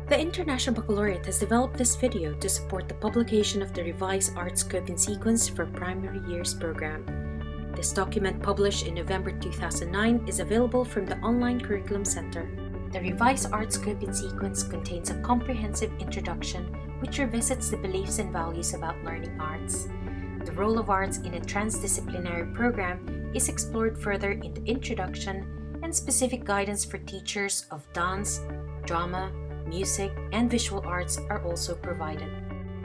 The International Baccalaureate has developed this video to support the publication of the revised Art Scope and Sequence for Primary Years program. This document, published in November 2009, is available from the Online Curriculum Center. The revised Art Scope and Sequence contains a comprehensive introduction which revisits the beliefs and values about learning arts. The role of arts in a transdisciplinary program is explored further in the introduction, and specific guidance for teachers of dance, drama, music, and visual arts are also provided.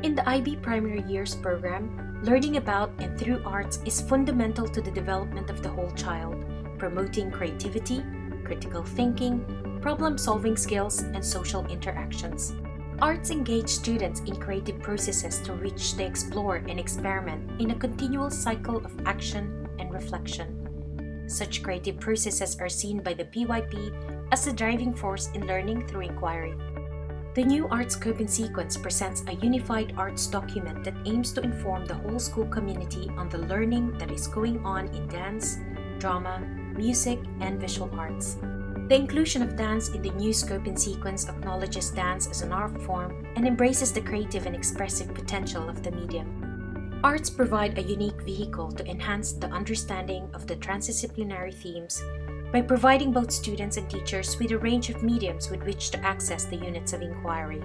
In the IB Primary Years program, learning about and through arts is fundamental to the development of the whole child, promoting creativity, critical thinking, problem-solving skills, and social interactions. Arts engage students in creative processes through which they explore and experiment in a continual cycle of action and reflection. Such creative processes are seen by the PYP as the driving force in learning through inquiry. The new Art Scope and Sequence presents a unified arts document that aims to inform the whole school community on the learning that is going on in dance, drama, music, and visual arts. The inclusion of dance in the new Scope and Sequence acknowledges dance as an art form and embraces the creative and expressive potential of the medium. Arts provide a unique vehicle to enhance the understanding of the transdisciplinary themes by providing both students and teachers with a range of mediums with which to access the units of inquiry.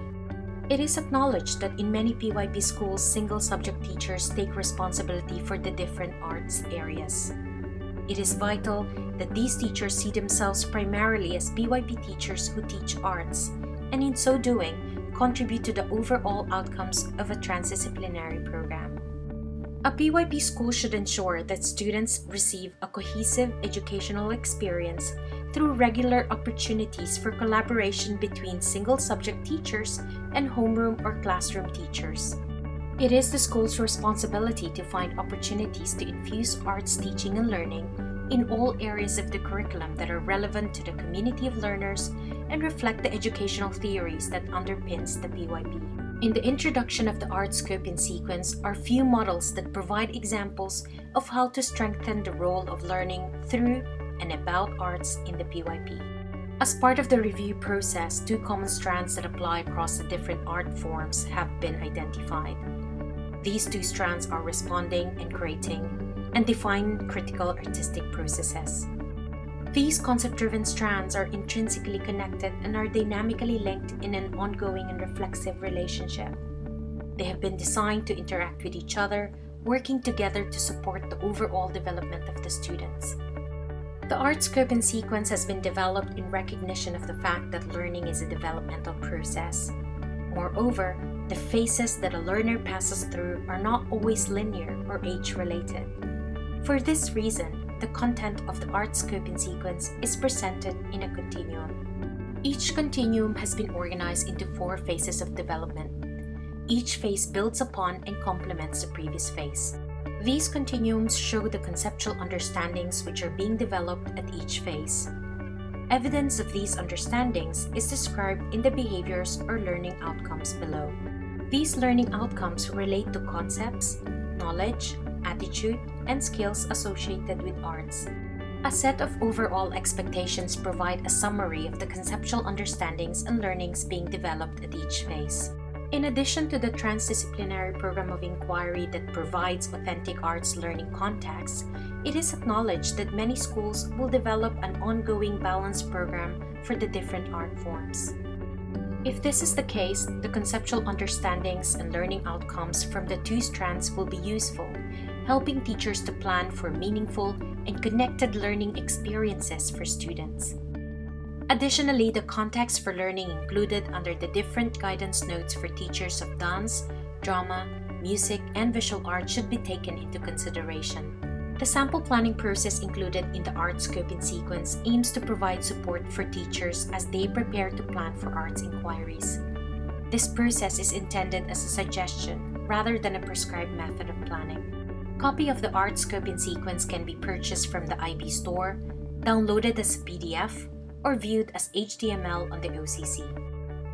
It is acknowledged that in many PYP schools, single-subject teachers take responsibility for the different arts areas. It is vital that these teachers see themselves primarily as PYP teachers who teach arts, and in so doing, contribute to the overall outcomes of a transdisciplinary program. A PYP school should ensure that students receive a cohesive educational experience through regular opportunities for collaboration between single-subject teachers and homeroom or classroom teachers. It is the school's responsibility to find opportunities to infuse arts teaching and learning in all areas of the curriculum that are relevant to the community of learners and reflect the educational theories that underpins the PYP. In the introduction of the Art Scope and Sequence are few models that provide examples of how to strengthen the role of learning through and about arts in the PYP. As part of the review process, two common strands that apply across the different art forms have been identified. These two strands are responding and creating, and define critical artistic processes. These concept-driven strands are intrinsically connected and are dynamically linked in an ongoing and reflexive relationship. They have been designed to interact with each other, working together to support the overall development of the students. The Art Scope and Sequence has been developed in recognition of the fact that learning is a developmental process. Moreover, the phases that a learner passes through are not always linear or age-related. For this reason, the content of the Art Scope and Sequence is presented in a continuum. Each continuum has been organized into 4 phases of development. Each phase builds upon and complements the previous phase. These continuums show the conceptual understandings which are being developed at each phase. Evidence of these understandings is described in the behaviors or learning outcomes below. These learning outcomes relate to concepts, knowledge, attitude, and skills associated with arts. A set of overall expectations provide a summary of the conceptual understandings and learnings being developed at each phase. In addition to the transdisciplinary program of inquiry that provides authentic arts learning contexts, it is acknowledged that many schools will develop an ongoing balanced program for the different art forms. If this is the case, the conceptual understandings and learning outcomes from the two strands will be useful, helping teachers to plan for meaningful and connected learning experiences for students. Additionally, the context for learning included under the different guidance notes for teachers of dance, drama, music, and visual art should be taken into consideration. The sample planning process included in the Art Scope and Sequence aims to provide support for teachers as they prepare to plan for arts inquiries. This process is intended as a suggestion rather than a prescribed method of planning. A copy of the Art Scope and Sequence can be purchased from the IB store, downloaded as a PDF, or viewed as HTML on the OCC.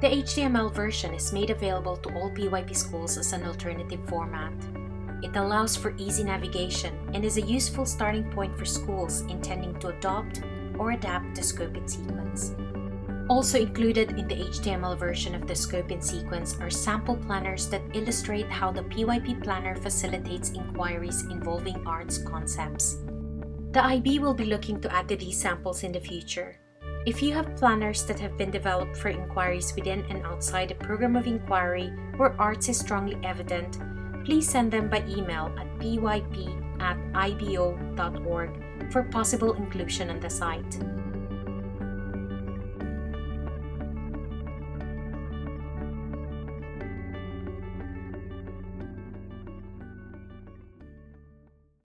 The HTML version is made available to all PYP schools as an alternative format. It allows for easy navigation and is a useful starting point for schools intending to adopt or adapt the Scope and Sequence. Also included in the HTML version of the Scope and Sequence are sample planners that illustrate how the PYP planner facilitates inquiries involving arts concepts. The IB will be looking to add to these samples in the future. If you have planners that have been developed for inquiries within and outside the program of inquiry where arts is strongly evident, please send them by email at pyp@ibo.org for possible inclusion on the site.